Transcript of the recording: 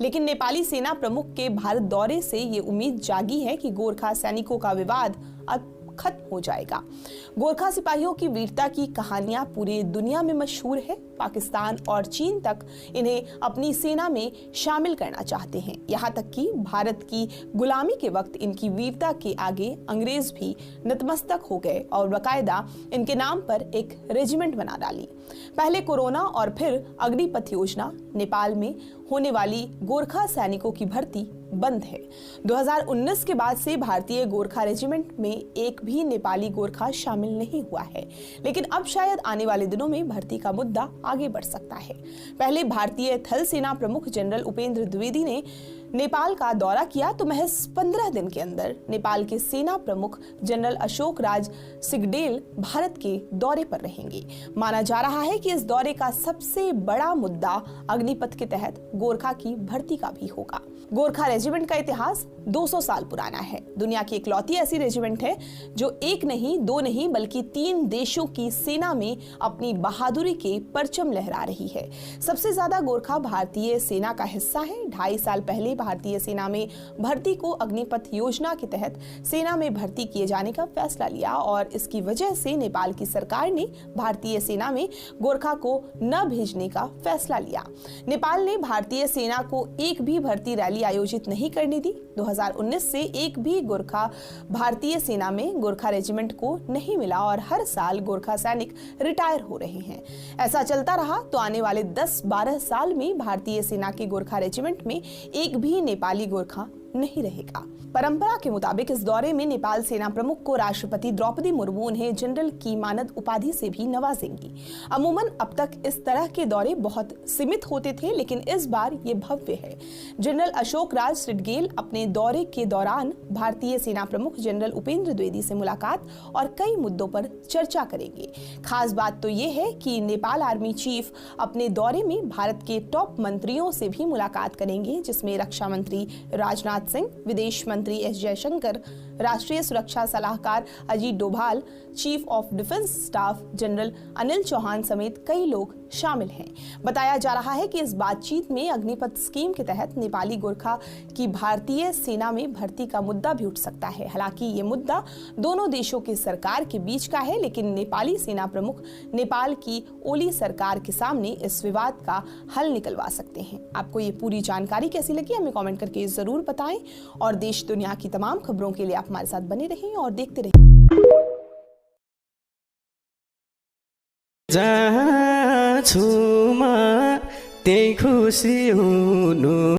लेकिन नेपाली सेना प्रमुख के भारत दौरे से ये उम्मीद जागी है कि गोरखा सैनिकों का विवाद अब खत्म हो जाएगा। गोरखा सिपाहियों की वीरता की कहानियां पूरी दुनिया में मशहूर है। पाकिस्तान और चीन तक इन्हें अपनी सेना में शामिल करना चाहते हैं। यहाँ तक कि भारत की गुलामी के वक्त इनकी वीरता के आगे अंग्रेज भी नतमस्तक हो गए और बाकायदा इनके नाम पर एक रेजिमेंट बना डाली। पहले कोरोना और फिर अग्निपथ योजना। नेपाल में होने वाली गोरखा सैनिकों की भर्ती बंद है। 2019 के बाद से भारतीय गोरखा रेजिमेंट में एक भी नेपाली गोरखा शामिल नहीं हुआ है, लेकिन अब शायद आने वाले दिनों में भर्ती का मुद्दा आगे बढ़ सकता है। पहले भारतीय थल सेना प्रमुख जनरल उपेंद्र द्विवेदी ने नेपाल का दौरा किया तो महज 15 दिन के अंदर नेपाल के सेना प्रमुख जनरल अशोक राज सिगडेल भारत के दौरे पर रहेंगे। माना जा रहा है कि इस दौरे का सबसे बड़ा मुद्दा अग्निपथ के तहत गोरखा की भर्ती का भी होगा। गोरखा रेजिमेंट का इतिहास 200 साल पुराना है। दुनिया की इकलौती ऐसी रेजिमेंट है जो एक नहीं, दो नहीं, बल्कि 3 देशों की सेना में अपनी बहादुरी के परचम लहरा रही है। सबसे ज्यादा गोरखा भारतीय सेना का हिस्सा है। 2.5 साल पहले भारतीय सेना में भर्ती को अग्निपथ योजना के तहत सेना में भर्ती किए जाने का फैसला लिया और इसकी वजह से नेपाल की सरकार ने भारतीय सेना में गोरखा को न भेजने का फैसला लिया। नेपाल ने भारतीय सेना को एक भी भर्ती रैली आयोजित नहीं करने दी। 2019 से एक भी गोरखा भारतीय सेना में गोरखा रेजिमेंट को नहीं मिला और हर साल गोरखा सैनिक रिटायर हो रहे हैं। ऐसा चलता रहा तो आने वाले 10-12 साल में भारतीय सेना के गोरखा रेजिमेंट में एक भी नेपाली गोरखा नहीं रहेगा। परंपरा के मुताबिक इस दौरे में नेपाल सेना प्रमुख को राष्ट्रपति द्रौपदी मुर्मू उन्हें जनरल की मानद उपाधि से भी नवाजेंगी। अमूमन अब तक इस तरह के दौरे बहुत सीमित होते थे, लेकिन इस बार ये भव्य है। जनरल अशोक राज सिडगेल अपने दौरे के दौरान भारतीय सेना प्रमुख जनरल उपेंद्र द्विवेदी से मुलाकात और कई मुद्दों पर चर्चा करेंगे। खास बात तो ये है कि नेपाल आर्मी चीफ अपने दौरे में भारत के टॉप मंत्रियों से भी मुलाकात करेंगे, जिसमें रक्षा मंत्री राजनाथ सिंह, विदेश मंत्री एस जयशंकर, राष्ट्रीय सुरक्षा सलाहकार Ajit Doval, chief of defence staff general Anil Chauhan समेत कई लोग शामिल हैं। बताया जा रहा है कि इस बातचीत में अग्निपथ स्कीम के तहत नेपाली गोरखा की भारतीय सेना में भर्ती का मुद्दा भी उठ सकता है। हालांकि ये मुद्दा दोनों देशों की सरकार के बीच का है, लेकिन नेपाली सेना प्रमुख नेपाल की ओली सरकार के सामने इस विवाद का हल निकलवा सकते हैं। आपको ये पूरी जानकारी कैसी लगी हमें कमेंट करके जरूर बताएं और देश दुनिया की तमाम खबरों के लिए आप हमारे साथ बने रहें और देखते रहें। जहाँ छु म त्यही खुसी हुनु।